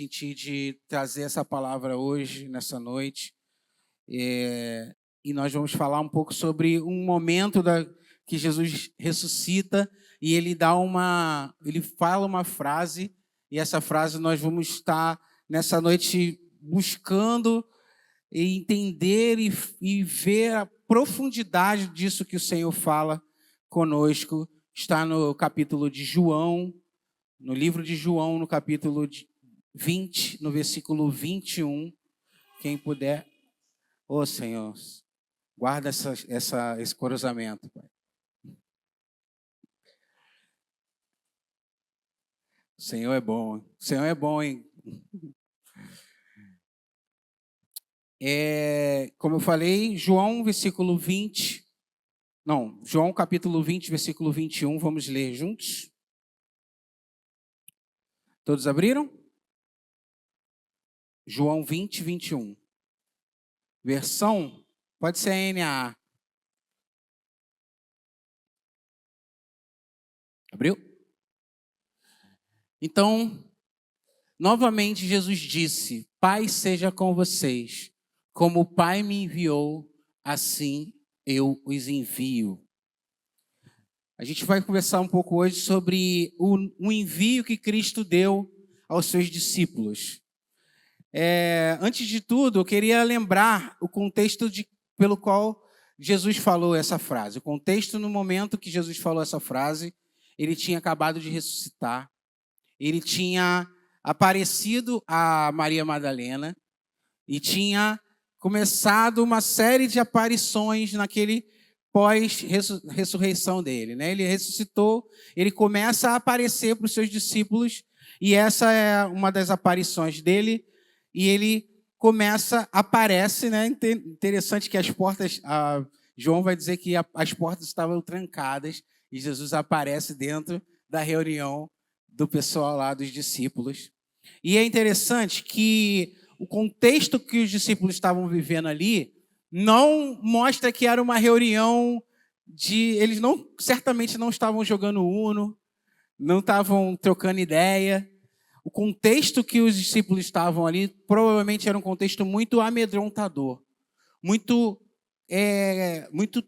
Senti de trazer essa palavra hoje, nessa noite, e nós vamos falar um pouco sobre um momento que Jesus ressuscita e ele fala uma frase, e essa frase nós vamos estar nessa noite buscando e entender e ver a profundidade disso que o Senhor fala conosco. Está no capítulo de João, no livro de João, no capítulo 20, no versículo 21. Quem puder, ô Senhor, guarda esse cruzamento, Pai. O Senhor é bom, o Senhor é bom, hein? Como eu falei, João, versículo 20. Não, João capítulo 20, versículo 21, vamos ler juntos. Todos abriram? João 20, 21. Versão, pode ser a NAA. Abriu? Então, novamente Jesus disse: Pai seja com vocês, como o Pai me enviou, assim eu os envio. A gente vai conversar um pouco hoje sobre o envio que Cristo deu aos seus discípulos. Antes de tudo, eu queria lembrar o contexto pelo qual Jesus falou essa frase. O contexto no momento que Jesus falou essa frase, ele tinha acabado de ressuscitar. Ele tinha aparecido a Maria Madalena e tinha começado uma série de aparições naquele pós-ressurreição dele, né? Ele ressuscitou, ele começa a aparecer para os seus discípulos e essa é uma das aparições dele e ele aparece, né? Interessante que as portas, João vai dizer que as portas estavam trancadas e Jesus aparece dentro da reunião do pessoal lá, dos discípulos. E é interessante que o contexto que os discípulos estavam vivendo ali não mostra que era uma reunião eles certamente não estavam jogando Uno, não estavam trocando ideia. O contexto que os discípulos estavam ali provavelmente era um contexto muito amedrontador, muito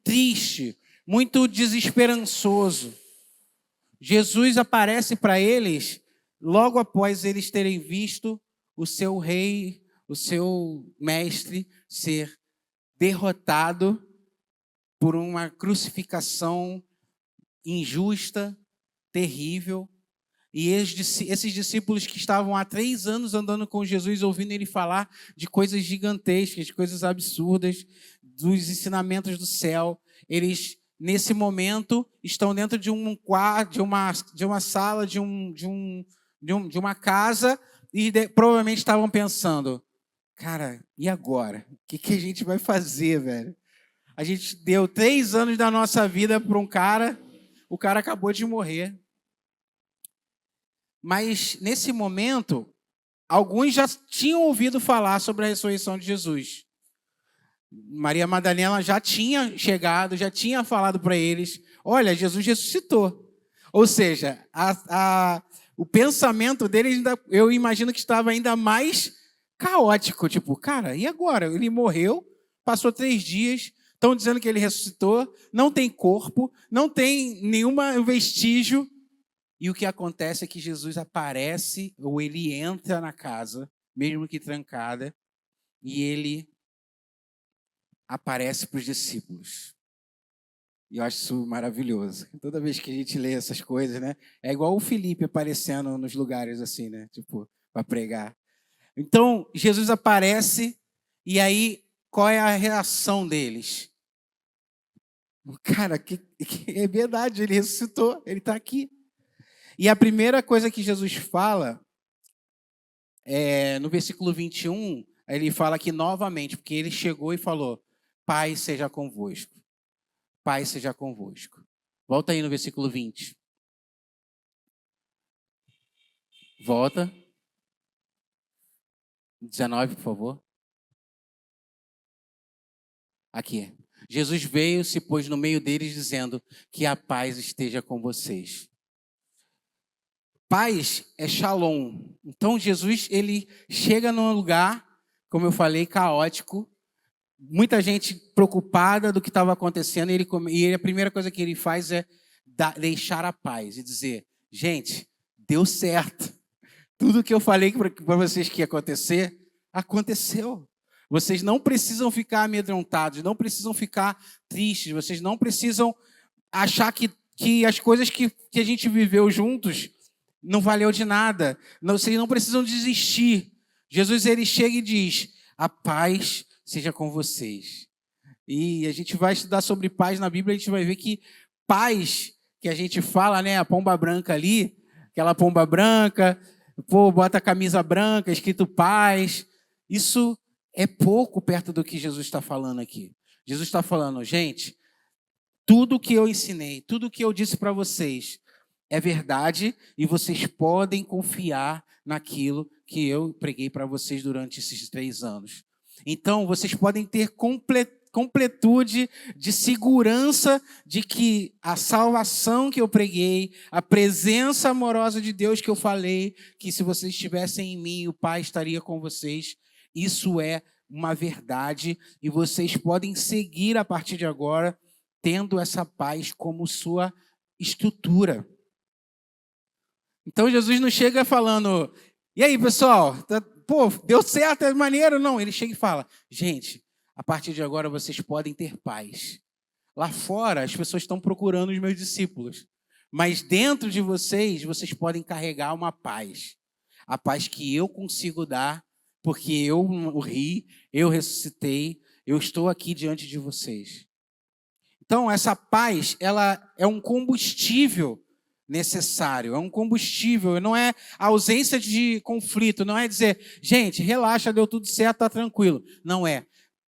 triste, muito desesperançoso. Jesus aparece para eles logo após eles terem visto o seu rei, o seu mestre ser derrotado por uma crucificação injusta, terrível. E esses discípulos que estavam há 3 anos andando com Jesus, ouvindo ele falar de coisas gigantescas, de coisas absurdas, dos ensinamentos do céu, eles nesse momento estão dentro de um quarto, de uma sala, de uma casa e provavelmente estavam pensando: cara, e agora? O que a gente vai fazer, velho? A gente deu 3 anos da nossa vida para um cara, o cara acabou de morrer. Mas nesse momento, alguns já tinham ouvido falar sobre a ressurreição de Jesus. Maria Madalena já tinha chegado, já tinha falado para eles: olha, Jesus ressuscitou. Ou seja, o pensamento deles, eu imagino que estava ainda mais caótico. Tipo, cara, e agora? Ele morreu, passou 3 dias, estão dizendo que ele ressuscitou, não tem corpo, não tem nenhum vestígio. E o que acontece é que Jesus aparece, ou ele entra na casa, mesmo que trancada, e ele aparece para os discípulos. E eu acho isso maravilhoso. Toda vez que a gente lê essas coisas, né? É igual o Felipe aparecendo nos lugares assim, né? Tipo, para pregar. Então, Jesus aparece, e aí, qual é a reação deles? Cara, é verdade, ele ressuscitou, ele está aqui. E a primeira coisa que Jesus fala, no versículo 21, ele fala aqui novamente, porque ele chegou e falou: Pai seja convosco. Pai seja convosco. Volta aí no versículo 20. Volta. 19, por favor. Aqui. Jesus veio, se pôs no meio deles, dizendo: que a paz esteja com vocês. Paz é shalom. Então Jesus, ele chega num lugar, como eu falei, caótico, muita gente preocupada do que estava acontecendo, e a primeira coisa que ele faz é deixar a paz e dizer: gente, deu certo. Tudo que eu falei para vocês que ia acontecer, aconteceu. Vocês não precisam ficar amedrontados, não precisam ficar tristes, vocês não precisam achar que as coisas que a gente viveu juntos não valeu de nada. Não, vocês não precisam desistir. Jesus, ele chega e diz: a paz seja com vocês. E a gente vai estudar sobre paz na Bíblia, a gente vai ver que paz, que a gente fala, né, a pomba branca ali, aquela pomba branca, bota a camisa branca, escrito paz, isso é pouco perto do que Jesus está falando aqui. Jesus está falando: gente, tudo que eu ensinei, tudo que eu disse para vocês é verdade e vocês podem confiar naquilo que eu preguei para vocês durante esses 3 anos. Então, vocês podem ter completude de segurança de que a salvação que eu preguei, a presença amorosa de Deus que eu falei, que se vocês estivessem em mim, o Pai estaria com vocês. Isso é uma verdade e vocês podem seguir a partir de agora tendo essa paz como sua estrutura. Então Jesus não chega falando: e aí, pessoal, deu certo, é maneiro? Não, ele chega e fala: gente, a partir de agora vocês podem ter paz. Lá fora as pessoas estão procurando os meus discípulos, mas dentro de vocês, vocês podem carregar uma paz. A paz que eu consigo dar, porque eu morri, eu ressuscitei, eu estou aqui diante de vocês. Então, essa paz, ela é um combustível necessário, é um combustível, não é a ausência de conflito, não é dizer: gente, relaxa, deu tudo certo, está tranquilo. Não é.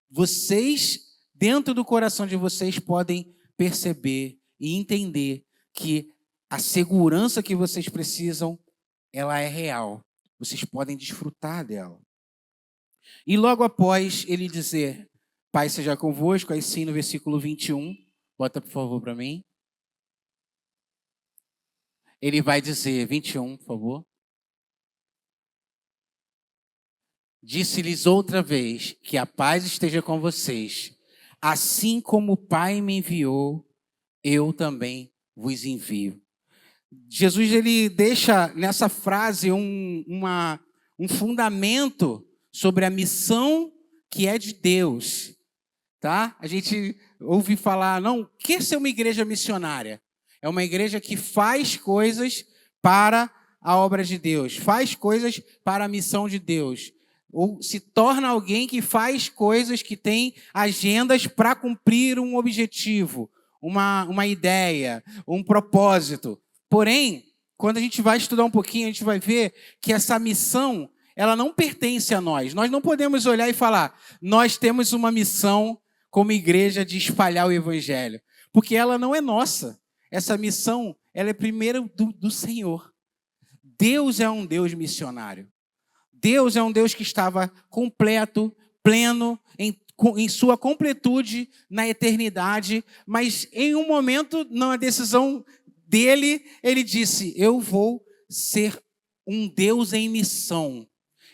Vocês, dentro do coração de vocês, podem perceber e entender que a segurança que vocês precisam, ela é real. Vocês podem desfrutar dela. E logo após ele dizer: Pai seja convosco, aí sim no versículo 21, bota por favor para mim. Ele vai dizer, 21, por favor. Disse-lhes outra vez: que a paz esteja com vocês. Assim como o Pai me enviou, eu também vos envio. Jesus, ele deixa nessa frase um fundamento sobre a missão que é de Deus. Tá? A gente ouve falar: não, quer ser uma igreja missionária? É uma igreja que faz coisas para a obra de Deus, faz coisas para a missão de Deus. Ou se torna alguém que faz coisas, que tem agendas para cumprir um objetivo, uma ideia, um propósito. Porém, quando a gente vai estudar um pouquinho, a gente vai ver que essa missão, ela não pertence a nós. Nós não podemos olhar e falar: nós temos uma missão como igreja de espalhar o evangelho. Porque ela não é nossa. Essa missão, ela é primeiro do Senhor. Deus é um Deus missionário. Deus é um Deus que estava completo, pleno, em sua completude na eternidade, mas em um momento, na decisão dele, ele disse: eu vou ser um Deus em missão.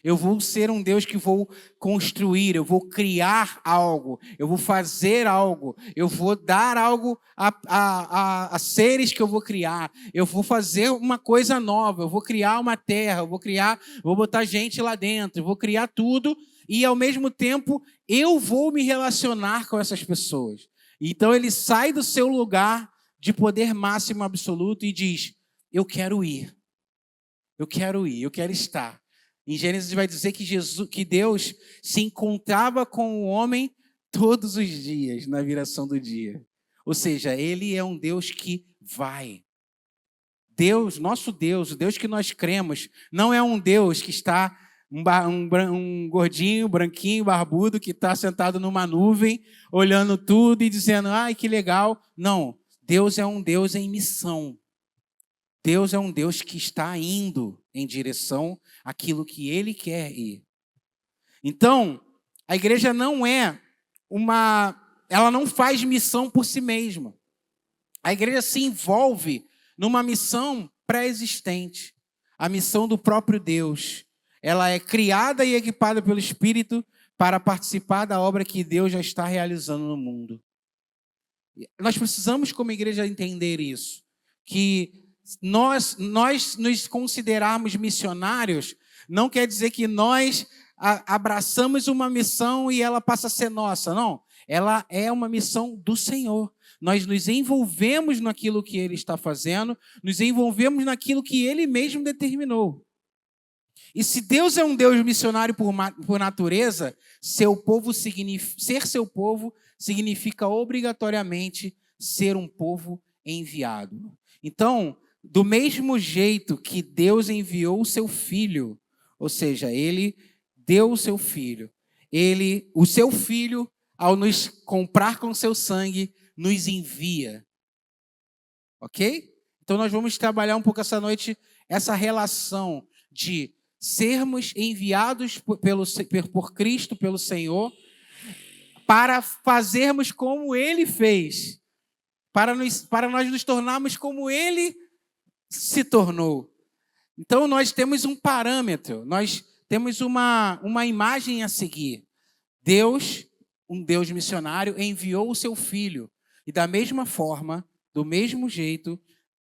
Eu vou ser um Deus que vou construir, eu vou criar algo, eu vou fazer algo, eu vou dar algo a seres que eu vou criar, eu vou fazer uma coisa nova, eu vou criar uma terra, vou botar gente lá dentro, eu vou criar tudo e ao mesmo tempo eu vou me relacionar com essas pessoas. Então ele sai do seu lugar de poder máximo absoluto e diz: eu quero ir, eu quero estar. Em Gênesis vai dizer que Deus se encontrava com o homem todos os dias, na viração do dia. Ou seja, ele é um Deus que vai. Deus, nosso Deus, o Deus que nós cremos, não é um Deus que está um gordinho, branquinho, barbudo, que está sentado numa nuvem, olhando tudo e dizendo: ai, que legal. Não, Deus é um Deus em missão. Deus é um Deus que está indo em direção àquilo que Ele quer ir. Então, a igreja não é ela não faz missão por si mesma. A igreja se envolve numa missão pré-existente. a missão do próprio Deus. Ela é criada e equipada pelo Espírito para participar da obra que Deus já está realizando no mundo. Nós precisamos, como igreja, entender isso, que nós nos considerarmos missionários não quer dizer que nós abraçamos uma missão e ela passa a ser nossa, não. Ela é uma missão do Senhor. Nós nos envolvemos naquilo que Ele está fazendo, nos envolvemos naquilo que Ele mesmo determinou. E se Deus é um Deus missionário por natureza, ser seu povo significa obrigatoriamente ser um povo enviado. Então, do mesmo jeito que Deus enviou o seu Filho, ou seja, Ele deu o seu Filho, o seu Filho, ao nos comprar com seu sangue, nos envia. Ok? Então nós vamos trabalhar um pouco essa noite essa relação de sermos enviados por Cristo, pelo Senhor, para fazermos como Ele fez, para nós nos tornarmos como Ele se tornou. Então nós temos um parâmetro, nós temos uma imagem a seguir. Deus, um Deus missionário, enviou o seu Filho. E da mesma forma, do mesmo jeito,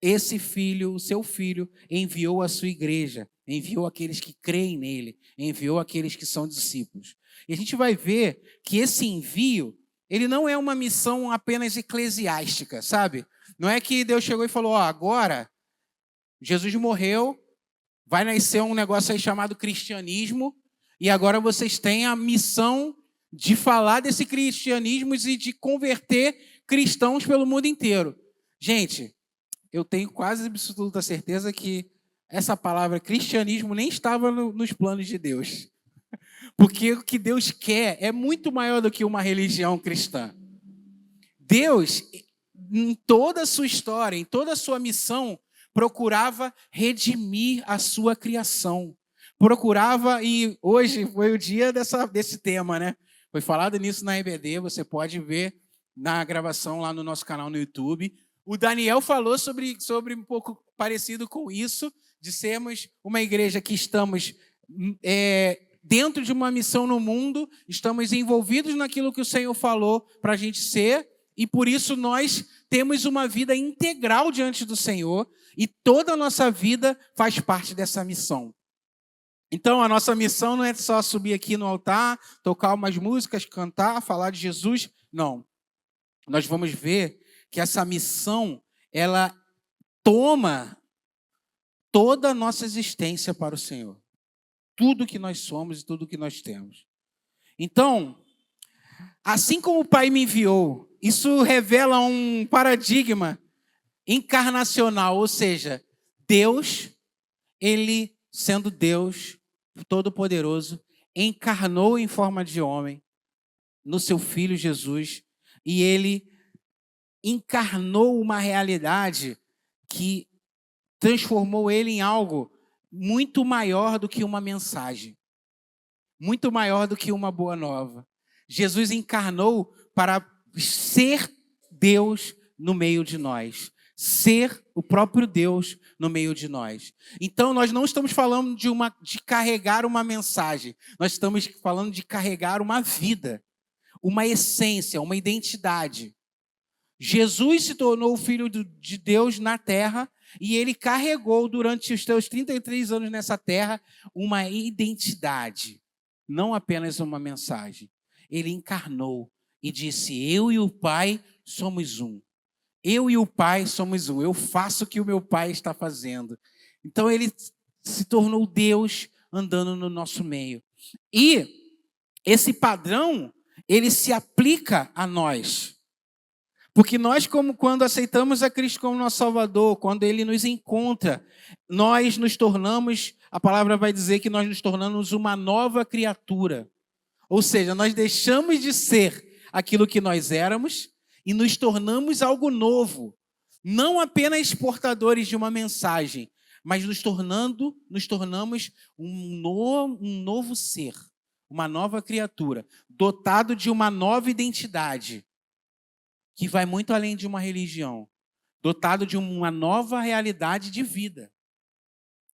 esse Filho, o seu Filho, enviou a sua igreja, enviou aqueles que creem nele, enviou aqueles que são discípulos. E a gente vai ver que esse envio, ele não é uma missão apenas eclesiástica, sabe? Não é que Deus chegou e falou, agora Jesus morreu, vai nascer um negócio aí chamado cristianismo, e agora vocês têm a missão de falar desse cristianismo e de converter cristãos pelo mundo inteiro. Gente, eu tenho quase absoluta certeza que essa palavra cristianismo nem estava nos planos de Deus. Porque o que Deus quer é muito maior do que uma religião cristã. Deus, em toda a sua história, em toda a sua missão, procurava redimir a sua criação. Procurava, e hoje foi o dia desse tema, né? Foi falado nisso na EBD, você pode ver na gravação lá no nosso canal no YouTube. O Daniel falou sobre um pouco parecido com isso, de sermos uma igreja que estamos dentro de uma missão no mundo, estamos envolvidos naquilo que o Senhor falou para a gente ser, e por isso nós temos uma vida integral diante do Senhor, e toda a nossa vida faz parte dessa missão. Então, a nossa missão não é só subir aqui no altar, tocar umas músicas, cantar, falar de Jesus. Não. Nós vamos ver que essa missão, ela toma toda a nossa existência para o Senhor. Tudo que nós somos e tudo que nós temos. Então, assim como o Pai me enviou, isso revela um paradigma encarnacional, ou seja, Deus, Ele sendo Deus Todo-Poderoso, encarnou em forma de homem no seu Filho Jesus, e Ele encarnou uma realidade que transformou Ele em algo muito maior do que uma mensagem, muito maior do que uma boa nova. Jesus encarnou para ser Deus no meio de nós, ser o próprio Deus no meio de nós. Então, nós não estamos falando de carregar uma mensagem, nós estamos falando de carregar uma vida, uma essência, uma identidade. Jesus se tornou o Filho de Deus na terra e Ele carregou durante os seus 33 anos nessa terra uma identidade, não apenas uma mensagem. Ele encarnou e disse, eu e o Pai somos um. Eu e o Pai somos um. Eu faço o que o meu Pai está fazendo. Então, Ele se tornou Deus andando no nosso meio. E esse padrão, ele se aplica a nós. Porque nós, quando aceitamos a Cristo como nosso Salvador, quando Ele nos encontra, nós nos tornamos, a palavra vai dizer que nós nos tornamos uma nova criatura. Ou seja, nós deixamos de ser aquilo que nós éramos e nos tornamos algo novo. Não apenas portadores de uma mensagem, mas nos tornamos um novo ser, uma nova criatura, dotado de uma nova identidade, que vai muito além de uma religião, dotado de uma nova realidade de vida.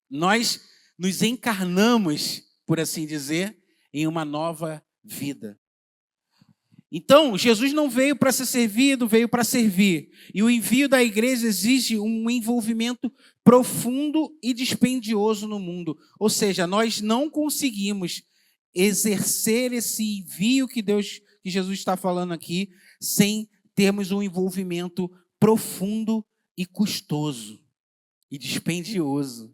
Nós nos encarnamos, por assim dizer, em uma nova vida. Então, Jesus não veio para ser servido, veio para servir. E o envio da igreja exige um envolvimento profundo e dispendioso no mundo. Ou seja, nós não conseguimos exercer esse envio que Jesus está falando aqui, sem termos um envolvimento profundo e custoso e dispendioso,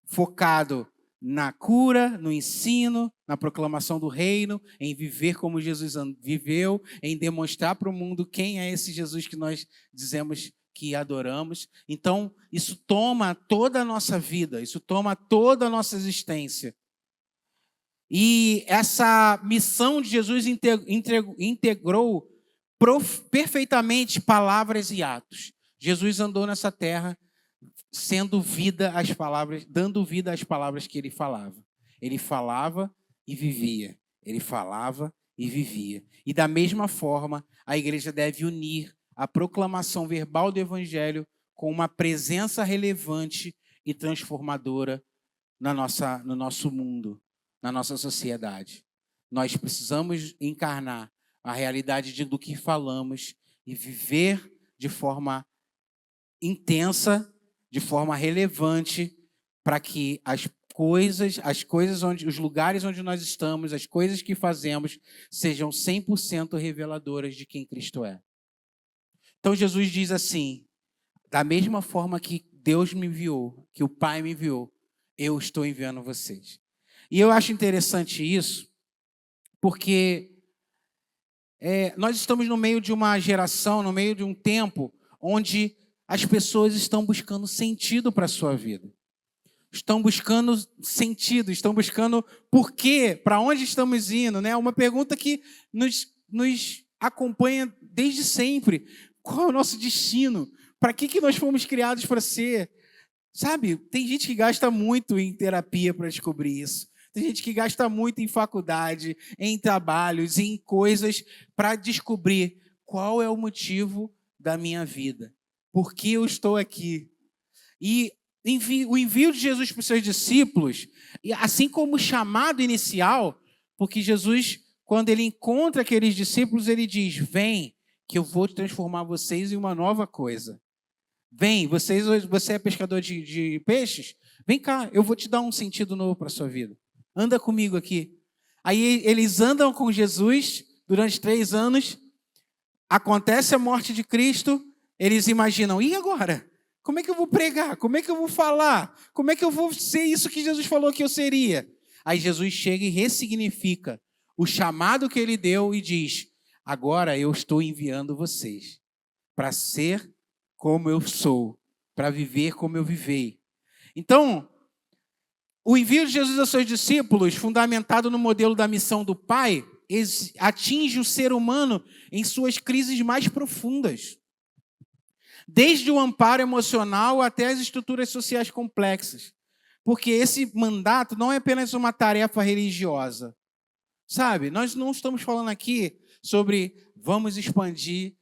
focado na cura, no ensino, na proclamação do reino, em viver como Jesus viveu, em demonstrar para o mundo quem é esse Jesus que nós dizemos que adoramos. Então, isso toma toda a nossa vida, isso toma toda a nossa existência. E essa missão de Jesus integrou perfeitamente palavras e atos. Jesus andou nessa terra sendo vida às palavras, dando vida às palavras que ele falava. Ele falava e vivia. Ele falava e vivia. E da mesma forma, a igreja deve unir a proclamação verbal do evangelho com uma presença relevante e transformadora no nosso mundo, na nossa sociedade. Nós precisamos encarnar a realidade do que falamos e viver de forma intensa, de forma relevante, para que as coisas os lugares onde nós estamos, as coisas que fazemos, sejam 100% reveladoras de quem Cristo é. Então Jesus diz assim: da mesma forma que Deus me enviou, que o Pai me enviou, eu estou enviando vocês. E eu acho interessante isso, porque nós estamos no meio de uma geração, no meio de um tempo, onde as pessoas estão buscando sentido para a sua vida. Estão buscando sentido, estão buscando porquê, para onde estamos indo, né? Uma pergunta que nos acompanha desde sempre. Qual é o nosso destino? Para que nós fomos criados para ser? Sabe, tem gente que gasta muito em terapia para descobrir isso. Tem gente que gasta muito em faculdade, em trabalhos, em coisas para descobrir qual é o motivo da minha vida. Por que eu estou aqui? E o envio de Jesus para os seus discípulos, assim como o chamado inicial, porque Jesus, quando ele encontra aqueles discípulos, ele diz: vem, que eu vou transformar vocês em uma nova coisa. Vem, você é pescador de peixes? Vem cá, eu vou te dar um sentido novo para a sua vida. Anda comigo aqui. Aí eles andam com Jesus durante 3 anos, acontece a morte de Cristo, eles imaginam: e agora? Como é que eu vou pregar? Como é que eu vou falar? Como é que eu vou ser isso que Jesus falou que eu seria? Aí Jesus chega e ressignifica o chamado que ele deu e diz: agora eu estou enviando vocês para ser como eu sou, para viver como eu vivei. Então, o envio de Jesus aos seus discípulos, fundamentado no modelo da missão do Pai, atinge o ser humano em suas crises mais profundas. Desde o amparo emocional até as estruturas sociais complexas. Porque esse mandato não é apenas uma tarefa religiosa. Sabe, nós não estamos falando aqui sobre vamos expandir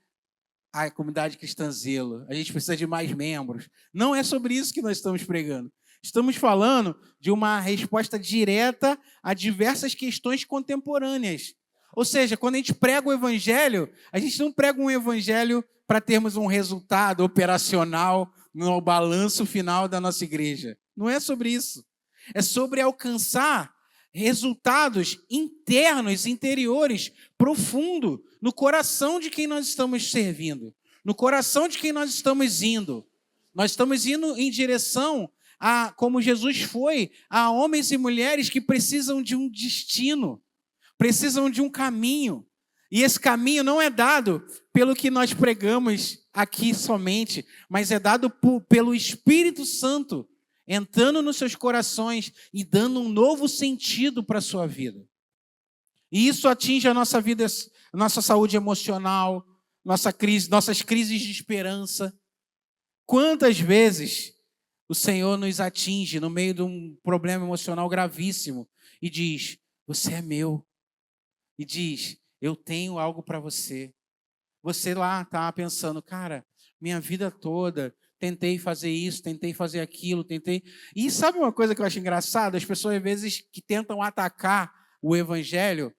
a comunidade Cristã Zelo, a gente precisa de mais membros. Não é sobre isso que nós estamos pregando. Estamos falando de uma resposta direta a diversas questões contemporâneas. Ou seja, quando a gente prega o evangelho, a gente não prega um evangelho para termos um resultado operacional no balanço final da nossa igreja. Não é sobre isso. É sobre alcançar resultados internos, interiores, profundos, no coração de quem nós estamos servindo, no coração de quem nós estamos indo. Nós estamos indo em direção a, como Jesus foi, a homens e mulheres que precisam de um destino, precisam de um caminho. E esse caminho não é dado pelo que nós pregamos aqui somente, mas é dado pelo Espírito Santo, entrando nos seus corações e dando um novo sentido para a sua vida. E isso atinge a nossa vida, nossa saúde emocional, nossas crises de esperança. Quantas vezes o Senhor nos atinge no meio de um problema emocional gravíssimo e diz: você é meu. E diz: eu tenho algo para você. Você lá está pensando: cara, minha vida toda tentei fazer isso, tentei fazer aquilo, tentei... E sabe uma coisa que eu acho engraçado? As pessoas, às vezes, que tentam atacar o evangelho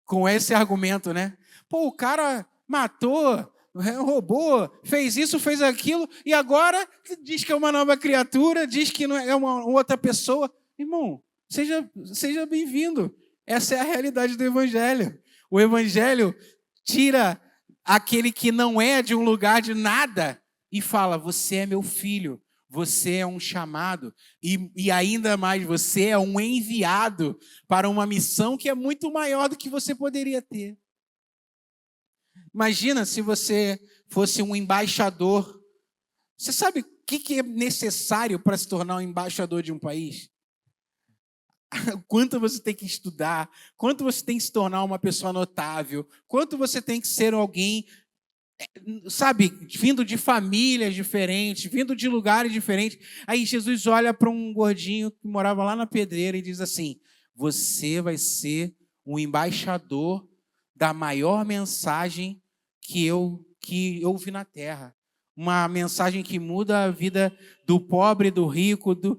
com esse argumento, né? Pô, o cara matou, roubou, fez isso, fez aquilo, e agora diz que é uma nova criatura, diz que não é uma outra pessoa. Irmão, seja bem-vindo. Essa é a realidade do evangelho. O evangelho tira aquele que não é de um lugar de nada e fala: você é meu filho, você é um chamado, e ainda mais, você é um enviado para uma missão que é muito maior do que você poderia ter. Imagina se você fosse um embaixador. Você sabe o que é necessário para se tornar um embaixador de um país? Quanto você tem que estudar, quanto você tem que se tornar uma pessoa notável, quanto você tem que ser alguém, sabe, vindo de famílias diferentes, vindo de lugares diferentes. Aí Jesus olha para um gordinho que morava lá na pedreira e diz assim: você vai ser um embaixador da maior mensagem que eu vi na terra. Uma mensagem que muda a vida do pobre, do rico, do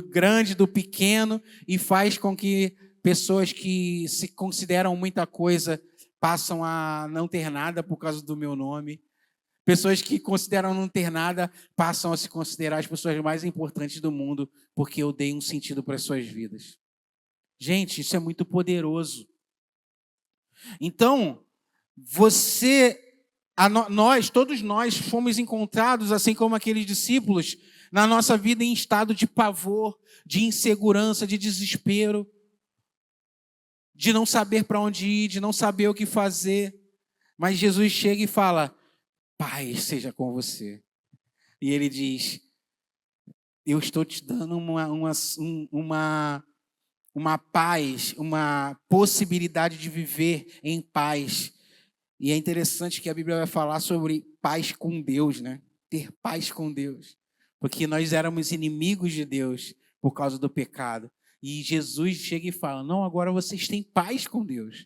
grande, do pequeno, e faz com que pessoas que se consideram muita coisa passam a não ter nada por causa do meu nome. Pessoas que consideram não ter nada passam a se considerar as pessoas mais importantes do mundo, porque eu dei um sentido para as suas vidas. Gente, isso é muito poderoso. Então, todos nós fomos encontrados, assim como aqueles discípulos, na nossa vida em estado de pavor, de insegurança, de desespero, de não saber para onde ir, de não saber o que fazer. Mas Jesus chega e fala: paz seja com você. E ele diz: eu estou te dando uma paz, uma possibilidade de viver em paz. E é interessante que a Bíblia vai falar sobre paz com Deus, né? Ter paz com Deus. Porque nós éramos inimigos de Deus por causa do pecado. E Jesus chega e fala: não, agora vocês têm paz com Deus.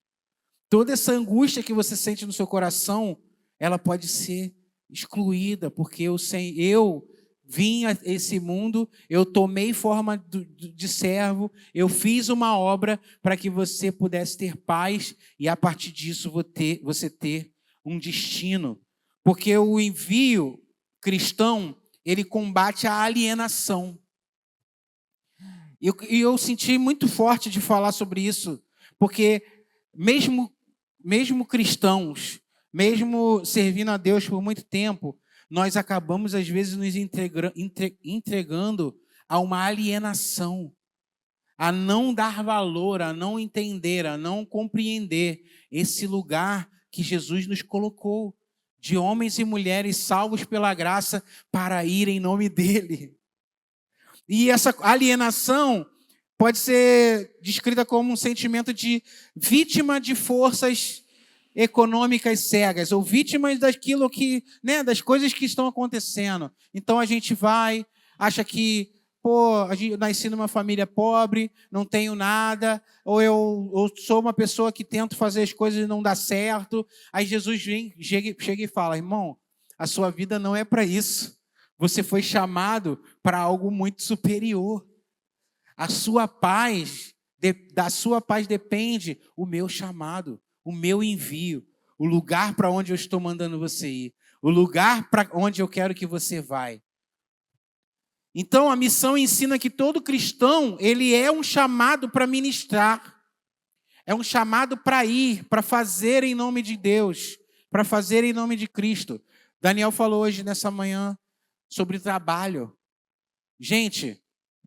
Toda essa angústia que você sente no seu coração, ela pode ser excluída, porque eu vim a esse mundo, eu tomei forma de servo, eu fiz uma obra para que você pudesse ter paz e a partir disso você ter um destino. Porque o envio cristão, ele combate a alienação. E eu senti muito forte de falar sobre isso, porque mesmo cristãos, mesmo servindo a Deus por muito tempo, nós acabamos, às vezes, nos entregando a uma alienação, a não dar valor, a não entender, a não compreender esse lugar que Jesus nos colocou, de homens e mulheres salvos pela graça para ir em nome dEle. E essa alienação pode ser descrita como um sentimento de vítima de forças econômicas cegas, ou vítimas daquilo que, né, das coisas que estão acontecendo. Então a gente acha que, eu nasci numa família pobre, não tenho nada, ou eu sou uma pessoa que tento fazer as coisas e não dá certo. Aí Jesus chega e fala: irmão, a sua vida não é para isso. Você foi chamado para algo muito superior. A sua paz, da sua paz depende o meu chamado, o meu envio, o lugar para onde eu estou mandando você ir, o lugar para onde eu quero que você vá. Então, a missão ensina que todo cristão, ele é um chamado para ministrar, é um chamado para ir, para fazer em nome de Deus, para fazer em nome de Cristo. Daniel falou hoje, nessa manhã, sobre trabalho. Gente,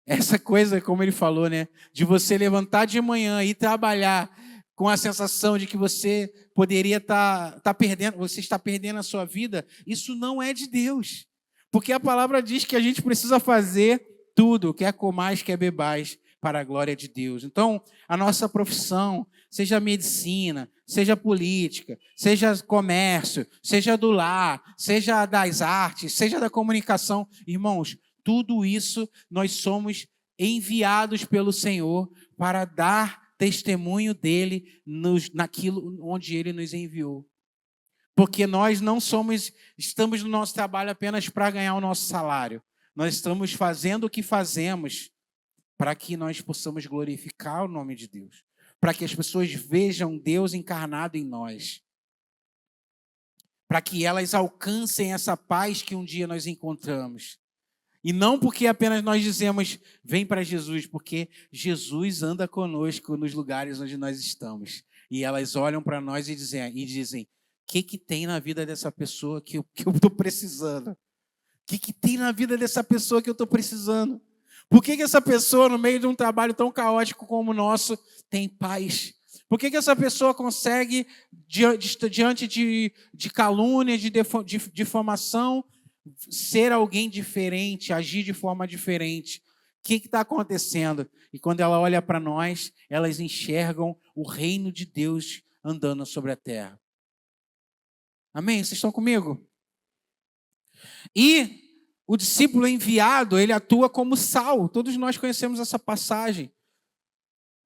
essa coisa, como ele falou, né, de você levantar de manhã e trabalhar com a sensação de que você poderia estar perdendo, você está perdendo a sua vida, isso não é de Deus. Porque a palavra diz que a gente precisa fazer tudo, quer comais, quer bebais, para a glória de Deus. Então, a nossa profissão, seja medicina, seja política, seja comércio, seja do lar, seja das artes, seja da comunicação, irmãos, tudo isso nós somos enviados pelo Senhor para dar testemunho dele naquilo onde ele nos enviou. Porque nós não estamos no nosso trabalho apenas para ganhar o nosso salário. Nós estamos fazendo o que fazemos para que nós possamos glorificar o nome de Deus. Para que as pessoas vejam Deus encarnado em nós. Para que elas alcancem essa paz que um dia nós encontramos. E não porque apenas nós dizemos, vem para Jesus, porque Jesus anda conosco nos lugares onde nós estamos. E elas olham para nós e dizem, o que tem na vida dessa pessoa que eu estou precisando? O que tem na vida dessa pessoa que eu estou precisando? Por que essa pessoa, no meio de um trabalho tão caótico como o nosso, tem paz? Por que essa pessoa consegue, diante de calúnia, de difamação, ser alguém diferente, agir de forma diferente? O que está acontecendo? E quando ela olha para nós, elas enxergam o reino de Deus andando sobre a terra. Amém? Vocês estão comigo? E o discípulo enviado, ele atua como sal. Todos nós conhecemos essa passagem.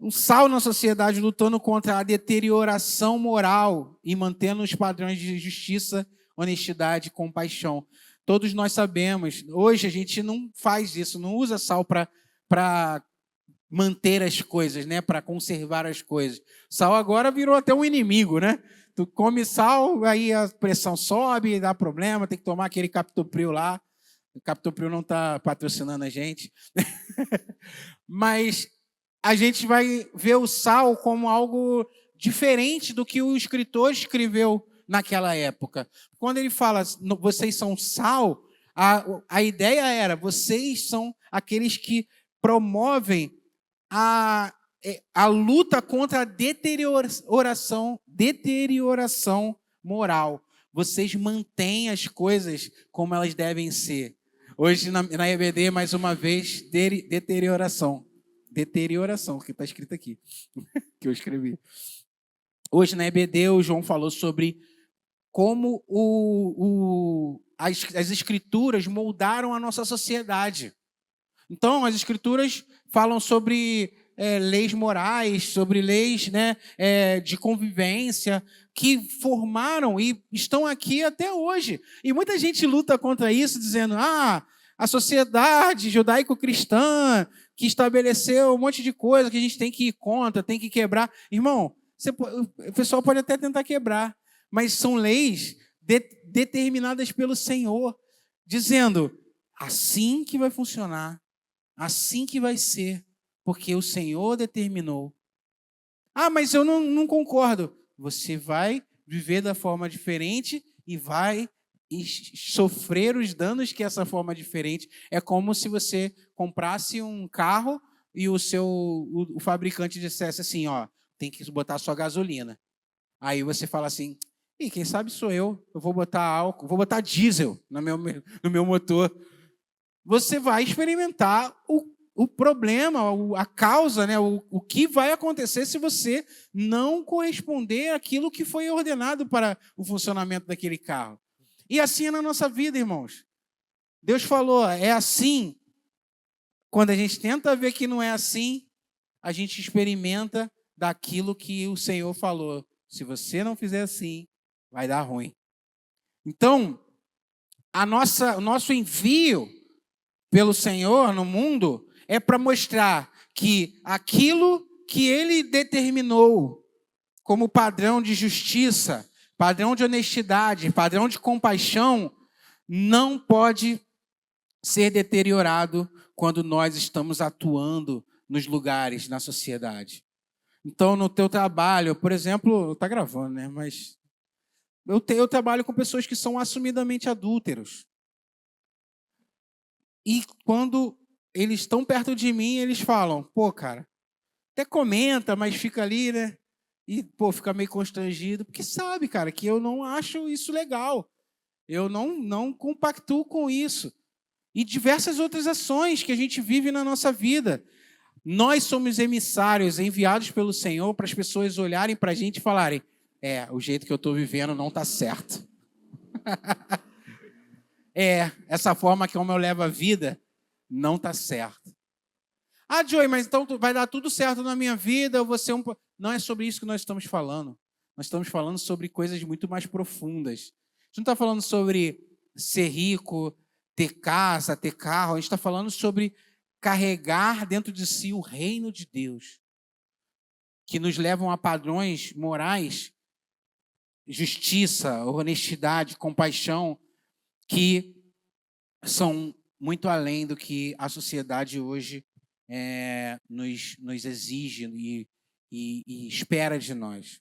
Um sal na sociedade lutando contra a deterioração moral e mantendo os padrões de justiça, honestidade e compaixão. Todos nós sabemos, hoje a gente não faz isso, não usa sal para manter as coisas, né? Para conservar as coisas. Sal agora virou até um inimigo, né? Tu come sal, aí a pressão sobe, dá problema, tem que tomar aquele Captopril lá. O Captopril não está patrocinando a gente. Mas a gente vai ver o sal como algo diferente do que o escritor escreveu naquela época. Quando ele fala, vocês são sal, a ideia era, vocês são aqueles que promovem a luta contra a deterioração moral. Vocês mantêm as coisas como elas devem ser. Hoje, na EBD, mais uma vez, deterioração. Deterioração, que está escrito aqui, que eu escrevi. Hoje, na EBD, o João falou sobre como as escrituras moldaram a nossa sociedade. Então, as escrituras falam sobre leis morais, sobre leis, né, de convivência, que formaram e estão aqui até hoje. E muita gente luta contra isso, dizendo, a sociedade judaico-cristã, que estabeleceu um monte de coisa que a gente tem que ir contra, tem que quebrar. Irmão, o pessoal pode até tentar quebrar, mas são leis determinadas pelo Senhor, dizendo, assim que vai funcionar, assim que vai ser, porque o Senhor determinou. Mas eu não concordo. Você vai viver da forma diferente e vai sofrer os danos que essa forma diferente. É como se você comprasse um carro e o fabricante dissesse assim, tem que botar só gasolina. Aí você fala assim, quem sabe sou eu vou botar álcool, vou botar diesel no meu motor. Você vai experimentar o problema, a causa, né? O que vai acontecer se você não corresponder àquilo que foi ordenado para o funcionamento daquele carro. E assim é na nossa vida, irmãos. Deus falou, é assim. Quando a gente tenta ver que não é assim, a gente experimenta daquilo que o Senhor falou. Se você não fizer assim, vai dar ruim. Então, o nosso envio pelo Senhor no mundo é para mostrar que aquilo que Ele determinou como padrão de justiça, padrão de honestidade, padrão de compaixão, não pode ser deteriorado quando nós estamos atuando nos lugares, na sociedade. Então, no teu trabalho, por exemplo, está gravando, né? Mas eu trabalho com pessoas que são assumidamente adúlteros. E quando eles estão perto de mim, eles falam, cara, até comenta, mas fica ali, né? E, fica meio constrangido, porque sabe, cara, que eu não acho isso legal. Eu não compactuo com isso. E diversas outras ações que a gente vive na nossa vida. Nós somos emissários enviados pelo Senhor para as pessoas olharem para a gente e falarem, o jeito que eu estou vivendo não está certo. Essa forma que eu levo a vida não está certo. Joey, mas então vai dar tudo certo na minha vida, eu vou ser Não é sobre isso que nós estamos falando. nós estamos falando sobre coisas muito mais profundas. A gente não está falando sobre ser rico, ter casa, ter carro. A gente está falando sobre carregar dentro de si o reino de Deus, que nos levam a padrões morais, justiça, honestidade, compaixão, que são muito além do que a sociedade hoje nos exige e espera de nós.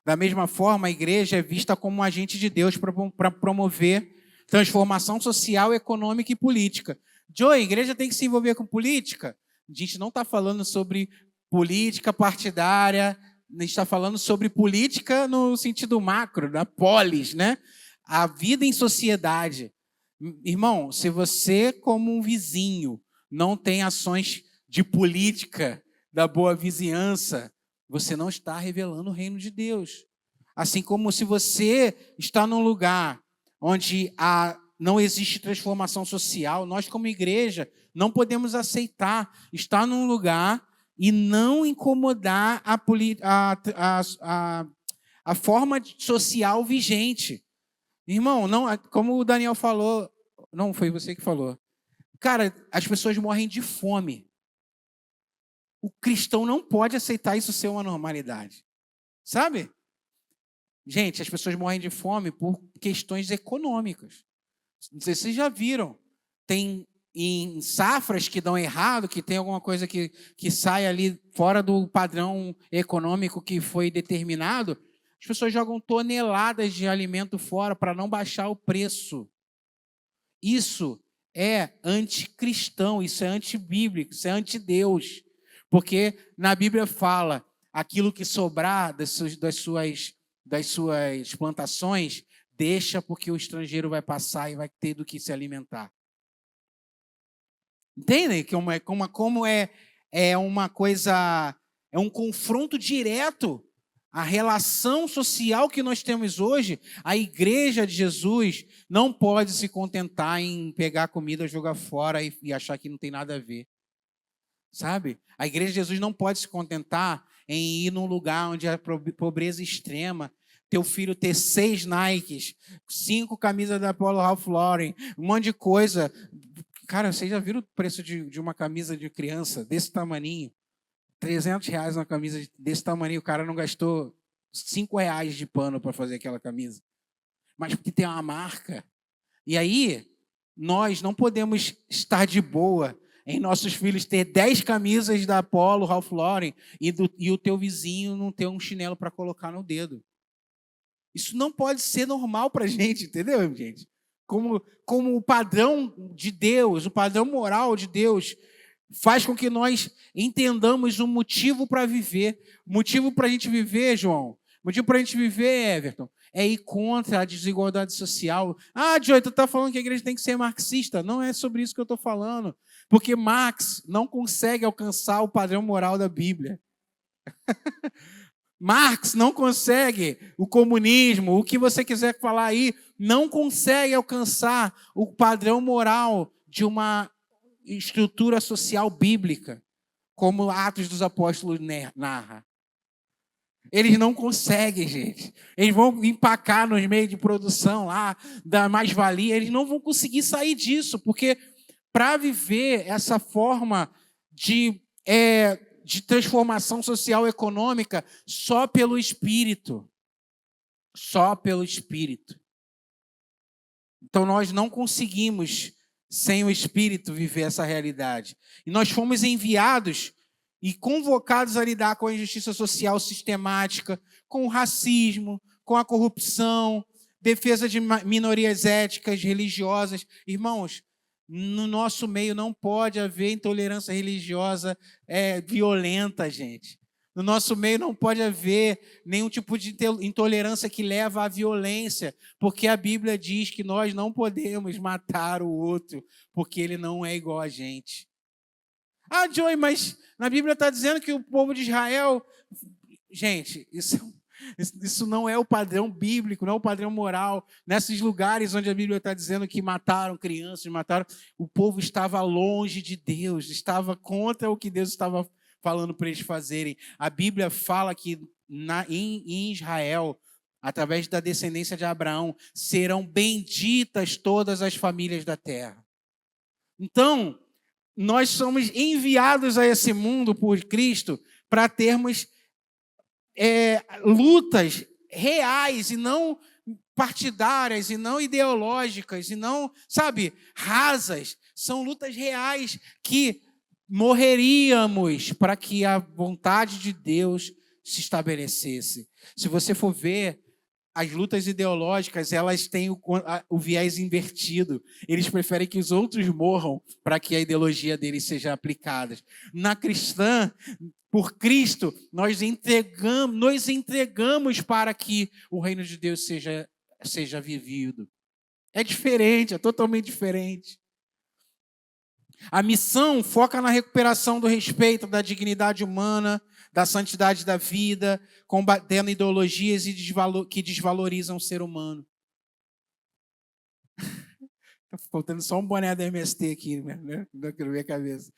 Da mesma forma, a igreja é vista como um agente de Deus para promover transformação social, econômica e política. Joey, a igreja tem que se envolver com política? A gente não está falando sobre política partidária, a gente está falando sobre política no sentido macro, da polis, né? A vida em sociedade. Irmão, se você, como um vizinho, não tem ações de política da boa vizinhança, você não está revelando o reino de Deus. Assim como se você está num lugar onde não existe transformação social, nós como igreja não podemos aceitar estar num lugar e não incomodar a forma social vigente. Irmão, não, como o Daniel falou, não foi você que falou. Cara, as pessoas morrem de fome. O cristão não pode aceitar isso ser uma normalidade. Sabe? Gente, as pessoas morrem de fome por questões econômicas. Não sei se vocês já viram. Tem em safras que dão errado, que tem alguma coisa que sai ali fora do padrão econômico que foi determinado, as pessoas jogam toneladas de alimento fora para não baixar o preço. Isso é anticristão, isso é antibíblico, isso é antideus. Porque na Bíblia fala, aquilo que sobrar das suas plantações, deixa porque o estrangeiro vai passar e vai ter do que se alimentar. Entendem como é uma coisa, é um confronto direto. A relação social que nós temos hoje, a igreja de Jesus não pode se contentar em pegar comida, jogar fora e achar que não tem nada a ver. Sabe? A igreja de Jesus não pode se contentar em ir num lugar onde há pobreza extrema, teu filho ter 6 Nikes, 5 camisas da Polo Ralph Lauren, um monte de coisa. Cara, vocês já viram o preço de uma camisa de criança desse tamaninho? R$300 uma camisa desse tamanho, o cara não gastou R$5 de pano para fazer aquela camisa. Mas porque tem uma marca. E aí, nós não podemos estar de boa em nossos filhos ter 10 camisas da Polo, Ralph Lauren, e o teu vizinho não ter um chinelo para colocar no dedo. Isso não pode ser normal para a gente, entendeu, gente? Como o padrão de Deus, o padrão moral de Deus, faz com que nós entendamos um motivo para viver. O motivo para a gente viver, João, o motivo para a gente viver, Everton, é ir contra a desigualdade social. Ah, Joey, tu está falando que a igreja tem que ser marxista. Não é sobre isso que eu estou falando. Porque Marx não consegue alcançar o padrão moral da Bíblia. Marx não consegue, o comunismo, o que você quiser falar aí, não consegue alcançar o padrão moral de uma estrutura social bíblica, como Atos dos Apóstolos narra. Eles não conseguem, gente. Eles vão empacar nos meios de produção lá, da mais-valia, eles não vão conseguir sair disso, porque para viver essa forma de transformação social e econômica, só pelo Espírito. Só pelo Espírito. Então, nós não conseguimos, sem o Espírito, viver essa realidade. E nós fomos enviados e convocados a lidar com a injustiça social sistemática, com o racismo, com a corrupção, defesa de minorias étnicas, religiosas. Irmãos, no nosso meio não pode haver intolerância religiosa violenta, gente. No nosso meio não pode haver nenhum tipo de intolerância que leva à violência, porque a Bíblia diz que nós não podemos matar o outro, porque ele não é igual a gente. Ah, Joey, mas na Bíblia está dizendo que o povo de Israel... Gente, isso não é o padrão bíblico, não é o padrão moral. Nesses lugares onde a Bíblia está dizendo que mataram crianças, o povo estava longe de Deus, estava contra o que Deus estava falando para eles fazerem. A Bíblia fala que em Israel, através da descendência de Abraão, serão benditas todas as famílias da terra. Então, nós somos enviados a esse mundo por Cristo para termos lutas reais e não partidárias, e não ideológicas, e não, sabe, rasas. São lutas reais que morreríamos para que a vontade de Deus se estabelecesse. Se você for ver, as lutas ideológicas, elas têm o viés invertido. Eles preferem que os outros morram para que a ideologia deles seja aplicada. Na cristã, por Cristo, nós entregamos para que o reino de Deus seja vivido. É diferente, é totalmente diferente. A missão foca na recuperação do respeito, da dignidade humana, da santidade da vida, combatendo ideologias que desvalorizam o ser humano. Está faltando só um boné da MST aqui, né? Na minha cabeça.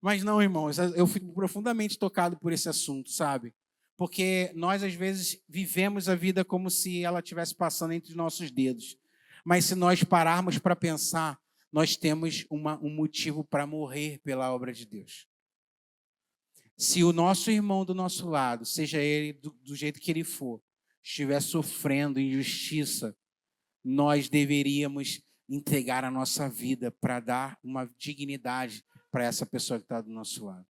Mas não, irmãos, eu fico profundamente tocado por esse assunto, sabe? Porque nós, às vezes, vivemos a vida como se ela estivesse passando entre os nossos dedos. Mas se nós pararmos para pensar, nós temos um motivo para morrer pela obra de Deus. Se o nosso irmão do nosso lado, seja ele do jeito que ele for, estiver sofrendo injustiça, nós deveríamos entregar a nossa vida para dar uma dignidade para essa pessoa que está do nosso lado.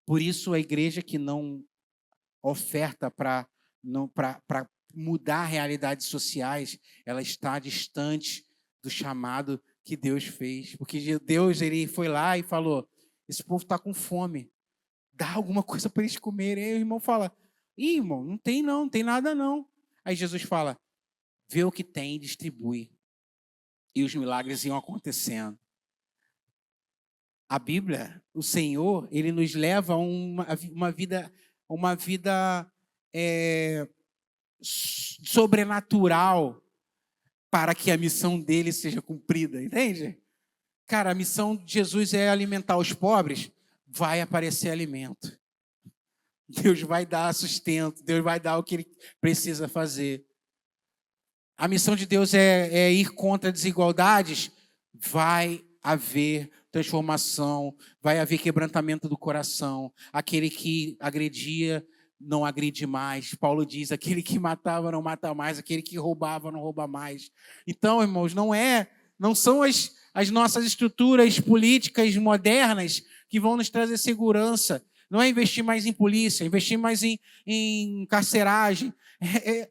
Por isso, a igreja que não oferta para mudar realidades sociais, ela está distante do chamado que Deus fez. Porque Deus, ele foi lá e falou, esse povo está com fome, dá alguma coisa para eles comerem. Aí o irmão fala, irmão, não tem nada não. Aí Jesus fala, vê o que tem e distribui. E os milagres iam acontecendo. A Bíblia, o Senhor, ele nos leva a uma vida sobrenatural para que a missão dele seja cumprida, entende? Cara, a missão de Jesus é alimentar os pobres, vai aparecer alimento. Deus vai dar sustento, Deus vai dar o que ele precisa fazer. A missão de Deus é ir contra desigualdades, vai haver transformação, vai haver quebrantamento do coração. Aquele que agredia não agride mais. Paulo diz, aquele que matava não mata mais, aquele que roubava não rouba mais. Então, irmãos, não são as nossas estruturas políticas modernas que vão nos trazer segurança. Não é investir mais em polícia, investir mais em carceragem.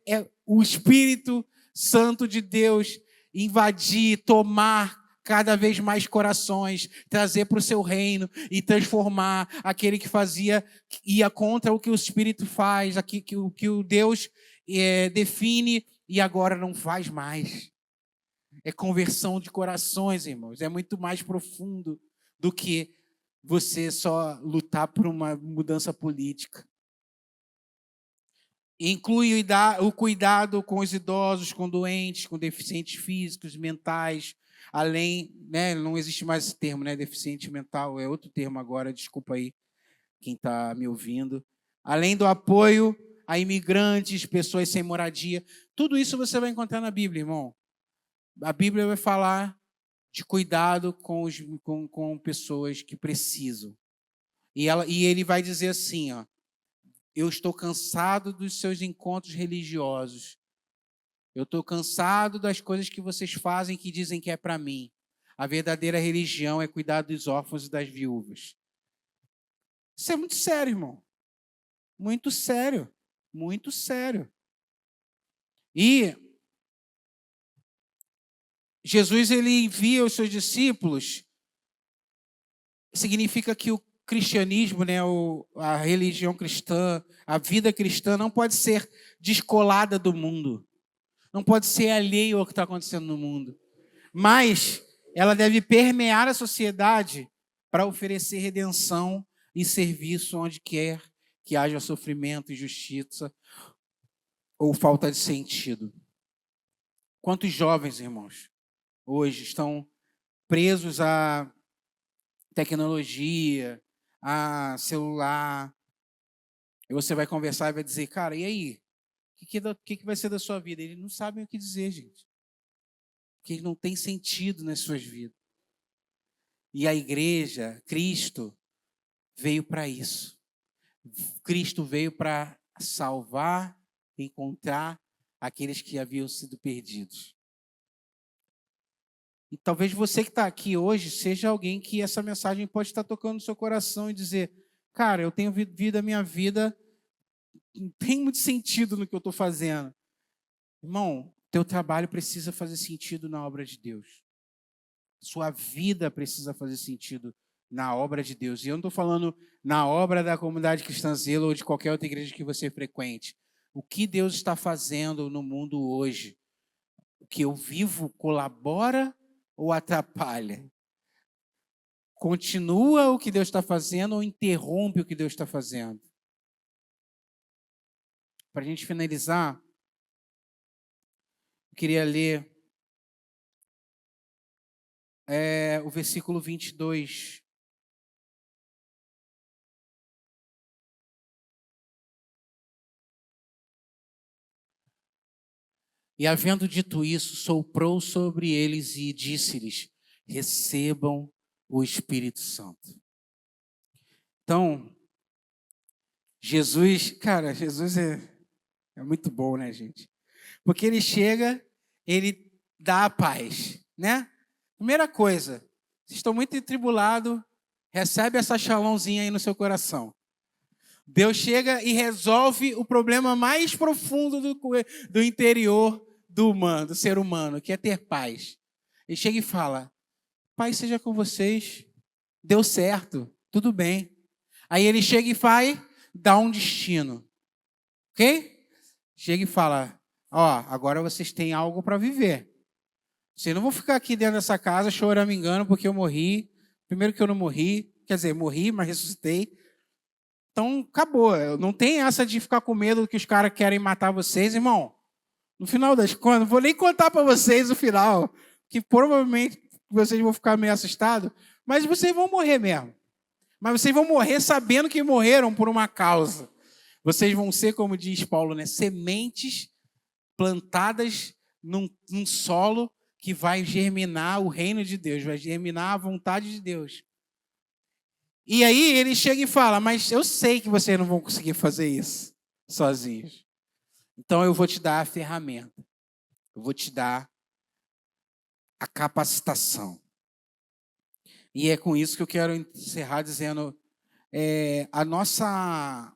É o Espírito Santo de Deus invadir, tomar cada vez mais corações, trazer para o seu reino e transformar aquele que ia contra o que o Espírito faz, o que o Deus define e agora não faz mais. É conversão de corações, irmãos. É muito mais profundo do que você só lutar por uma mudança política. Inclui o cuidado com os idosos, com doentes, com deficientes físicos, mentais, além, né, não existe mais esse termo, né, deficiente mental, é outro termo agora, desculpa aí quem está me ouvindo. Além do apoio a imigrantes, pessoas sem moradia, tudo isso você vai encontrar na Bíblia, irmão. A Bíblia vai falar de cuidado com pessoas que precisam. E ele vai dizer assim, ó, eu estou cansado dos seus encontros religiosos. Eu estou cansado das coisas que vocês fazem que dizem que é para mim. A verdadeira religião é cuidar dos órfãos e das viúvas. Isso é muito sério, irmão. Muito sério. Muito sério. E Jesus, ele envia os seus discípulos. Significa que o cristianismo, né, a religião cristã, a vida cristã não pode ser descolada do mundo. Não pode ser alheio ao que está acontecendo no mundo. Mas ela deve permear a sociedade para oferecer redenção e serviço onde quer que haja sofrimento, injustiça ou falta de sentido. Quantos jovens, irmãos, hoje estão presos à tecnologia, a celular, E você vai conversar e vai dizer, cara, e aí? O que vai ser da sua vida? Eles não sabem o que dizer, gente. Porque não tem sentido nas suas vidas. E a igreja, Cristo, veio para isso. Cristo veio para salvar, encontrar aqueles que haviam sido perdidos. E talvez você que está aqui hoje seja alguém que essa mensagem pode estar tocando no seu coração e dizer, cara, eu tenho vivido a minha vida, não tem muito sentido no que eu estou fazendo. Irmão, teu trabalho precisa fazer sentido na obra de Deus. Sua vida precisa fazer sentido na obra de Deus. E eu não estou falando na obra da comunidade Cristã Zelo ou de qualquer outra igreja que você frequente. O que Deus está fazendo no mundo hoje? O que eu vivo colabora ou atrapalha? Continua o que Deus está fazendo ou interrompe o que Deus está fazendo? Para a gente finalizar, eu queria ler o versículo 22. E havendo dito isso, soprou sobre eles e disse-lhes, recebam o Espírito Santo. Então, Jesus é muito bom, né, gente? Porque ele chega, ele dá a paz, né? Primeira coisa, vocês estão muito atribulados, recebe essa shalomzinha aí no seu coração. Deus chega e resolve o problema mais profundo do interior do ser humano, que é ter paz. Ele chega e fala, paz seja com vocês, deu certo, tudo bem. Aí ele chega e dá um destino, ok? Chega e fala, agora vocês têm algo para viver. Vocês não vão ficar aqui dentro dessa casa choramingando porque eu morri. Primeiro que eu não morri, quer dizer, morri, mas ressuscitei. Então, acabou. Não tem essa de ficar com medo que os caras querem matar vocês, irmão. No final das contas, não vou nem contar para vocês o final, que provavelmente vocês vão ficar meio assustados, mas vocês vão morrer mesmo. Mas vocês vão morrer sabendo que morreram por uma causa. Vocês vão ser, como diz Paulo, né, sementes plantadas num solo que vai germinar o reino de Deus, vai germinar a vontade de Deus. E aí ele chega e fala, mas eu sei que vocês não vão conseguir fazer isso sozinhos. Então eu vou te dar a ferramenta. Eu vou te dar a capacitação. E é com isso que eu quero encerrar dizendo, a nossa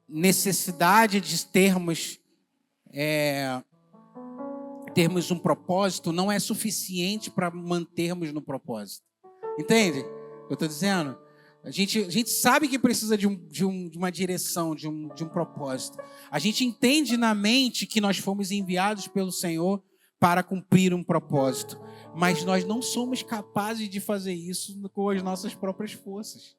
necessidade de termos um propósito não é suficiente para mantermos no propósito. Entende? Eu estou dizendo? A gente sabe que precisa de uma direção, de um propósito. A gente entende na mente que nós fomos enviados pelo Senhor para cumprir um propósito. Mas nós não somos capazes de fazer isso com as nossas próprias forças.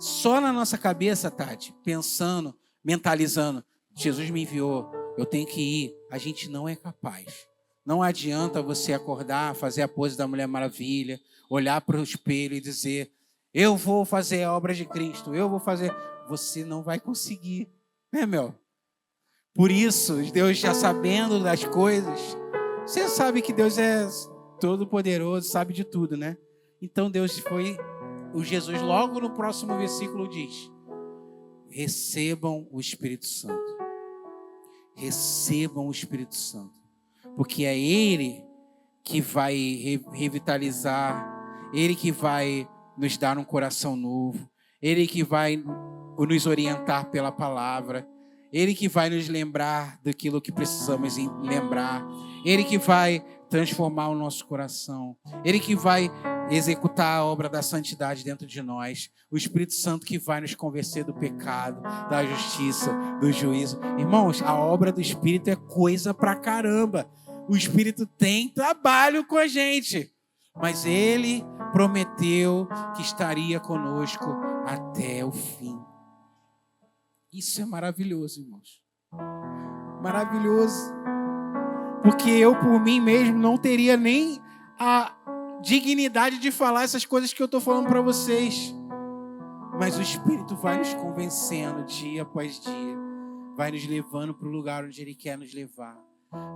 Só na nossa cabeça, Tati, pensando, mentalizando, Jesus me enviou, eu tenho que ir. A gente não é capaz. Não adianta você acordar, fazer a pose da Mulher Maravilha, olhar para o espelho e dizer, eu vou fazer a obra de Cristo, eu vou fazer. Você não vai conseguir, né, meu? Por isso, Deus já sabendo das coisas, você sabe que Deus é todo-poderoso, sabe de tudo, né? Então Deus o Jesus logo no próximo versículo diz, recebam o Espírito Santo. Recebam o Espírito Santo. Porque é Ele que vai revitalizar, Ele que vai nos dar um coração novo, Ele que vai nos orientar pela palavra, Ele que vai nos lembrar daquilo que precisamos lembrar, Ele que vai transformar o nosso coração, Ele que vai executar a obra da santidade dentro de nós, o Espírito Santo que vai nos convencer do pecado, da justiça, do juízo. Irmãos, a obra do Espírito é coisa pra caramba. O Espírito tem trabalho com a gente, mas Ele prometeu que estaria conosco até o fim. Isso é maravilhoso, irmãos. Maravilhoso. Porque eu, por mim mesmo, não teria nem a dignidade de falar essas coisas que eu estou falando para vocês. Mas o Espírito vai nos convencendo dia após dia, vai nos levando para o lugar onde Ele quer nos levar,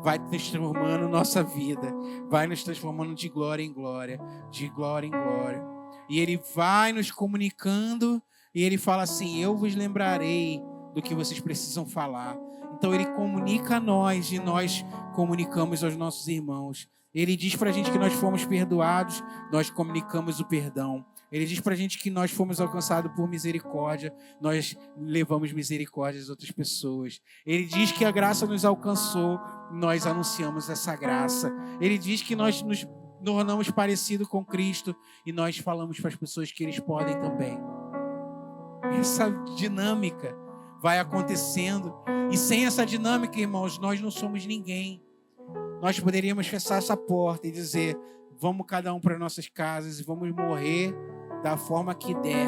vai transformando nossa vida, vai nos transformando de glória em glória, de glória em glória. E Ele vai nos comunicando e Ele fala assim: eu vos lembrarei do que vocês precisam falar. Então Ele comunica a nós e nós comunicamos aos nossos irmãos. Ele diz para a gente que nós fomos perdoados, nós comunicamos o perdão. Ele diz para a gente que nós fomos alcançados por misericórdia, nós levamos misericórdia às outras pessoas. Ele diz que a graça nos alcançou, nós anunciamos essa graça. Ele diz que nós nos tornamos parecidos com Cristo e nós falamos para as pessoas que eles podem também. Essa dinâmica vai acontecendo. E sem essa dinâmica, irmãos, nós não somos ninguém. Nós poderíamos fechar essa porta e dizer: vamos cada um para nossas casas e vamos morrer da forma que der.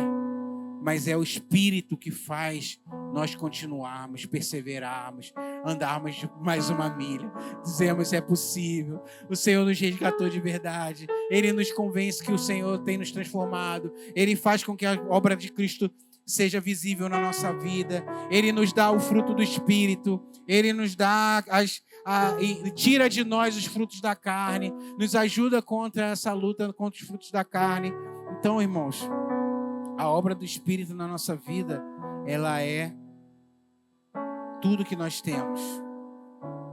Mas é o Espírito que faz nós continuarmos, perseverarmos, andarmos mais uma milha. Dizemos: é possível. O Senhor nos resgatou de verdade. Ele nos convence que o Senhor tem nos transformado. Ele faz com que a obra de Cristo seja visível na nossa vida. Ele nos dá o fruto do Espírito. Ele nos dá e tira de nós os frutos da carne. Nos ajuda contra essa luta contra os frutos da carne. Então, irmãos, a obra do Espírito na nossa vida, ela é tudo que nós temos.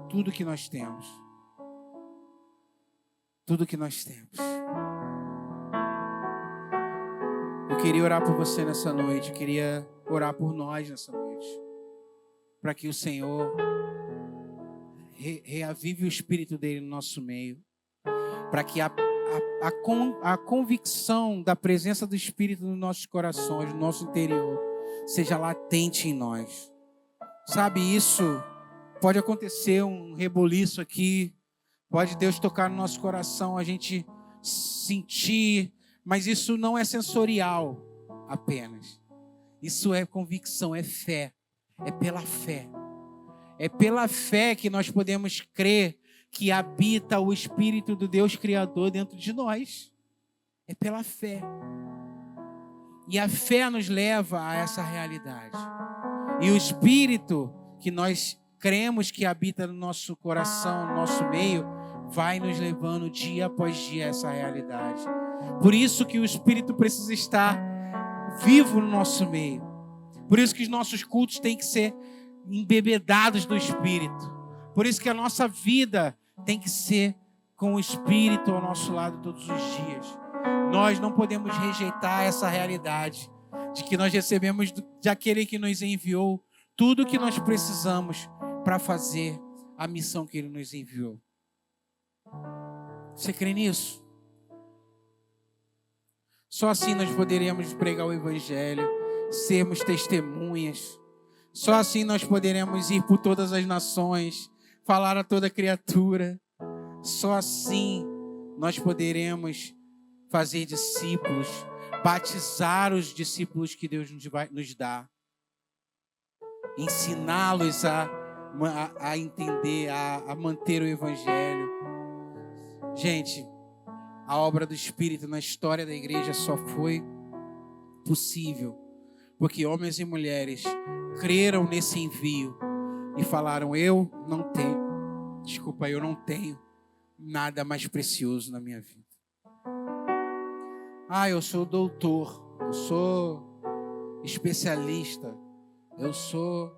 Tudo que nós temos. Tudo que nós temos. Eu queria orar por você nessa noite. Eu queria orar por nós nessa noite. Para que o Senhor reavive o Espírito dele no nosso meio. Para que a convicção da presença do Espírito nos nossos corações, no nosso interior, seja latente em nós. Sabe, isso pode acontecer, um reboliço aqui, pode Deus tocar no nosso coração, a gente sentir, mas isso não é sensorial apenas. Isso é convicção, é fé, é pela fé. É pela fé que nós podemos crer que habita o Espírito do Deus Criador dentro de nós. É pela fé. E a fé nos leva a essa realidade. E o Espírito que nós cremos que habita no nosso coração, no nosso meio, vai nos levando dia após dia a essa realidade. Por isso que o Espírito precisa estar vivo no nosso meio. Por isso que os nossos cultos têm que ser embebedados do Espírito. Por isso que a nossa vida tem que ser com o Espírito ao nosso lado todos os dias. Nós não podemos rejeitar essa realidade de que nós recebemos de aquele que nos enviou tudo o que nós precisamos para fazer a missão que ele nos enviou. Você crê nisso? Só assim nós poderemos pregar o Evangelho, sermos testemunhas. Só assim nós poderemos ir por todas as nações, falar a toda criatura. Só assim nós poderemos fazer discípulos, batizar os discípulos que Deus nos dá, ensiná-los a entender, a manter o Evangelho. Gente, a obra do Espírito na história da igreja só foi possível porque homens e mulheres creram nesse envio e falaram: eu não tenho nada mais precioso na minha vida. Eu sou doutor, eu sou especialista, eu sou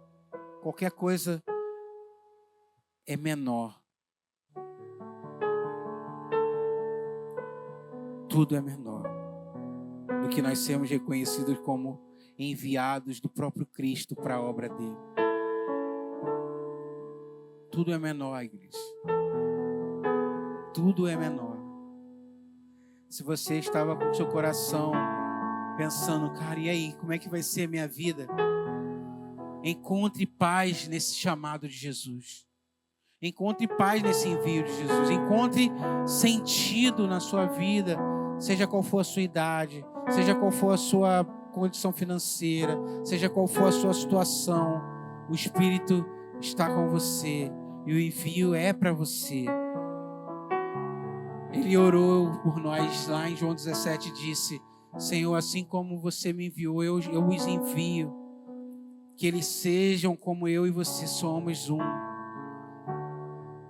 qualquer coisa, é menor. Tudo é menor do que nós sermos reconhecidos como enviados do próprio Cristo para a obra dele. Tudo é menor, igreja. Tudo é menor. Se você estava com o seu coração pensando: cara, e aí, como é que vai ser a minha vida? Encontre paz nesse chamado de Jesus. Encontre paz nesse envio de Jesus. Encontre sentido na sua vida, seja qual for a sua idade, seja qual for a sua condição financeira, seja qual for a sua situação. O Espírito está com você e o envio é para você. Ele orou por nós lá em João 17, disse: Senhor, assim como você me enviou, eu os envio. Que eles sejam como eu e você somos um.